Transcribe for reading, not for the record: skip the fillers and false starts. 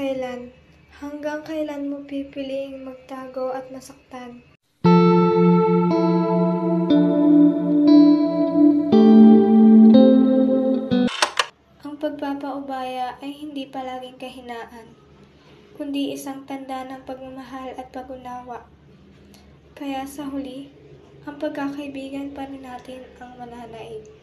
kailan? Hanggang kailan mo pipiliing magtago at masaktan? Ang pagpapaubaya ay hindi palaging kahinaan, kundi isang tanda ng pagmamahal at pag-unawa. Kaya sa huli, ang pagkakaibigan pa rin natin ang mananaig.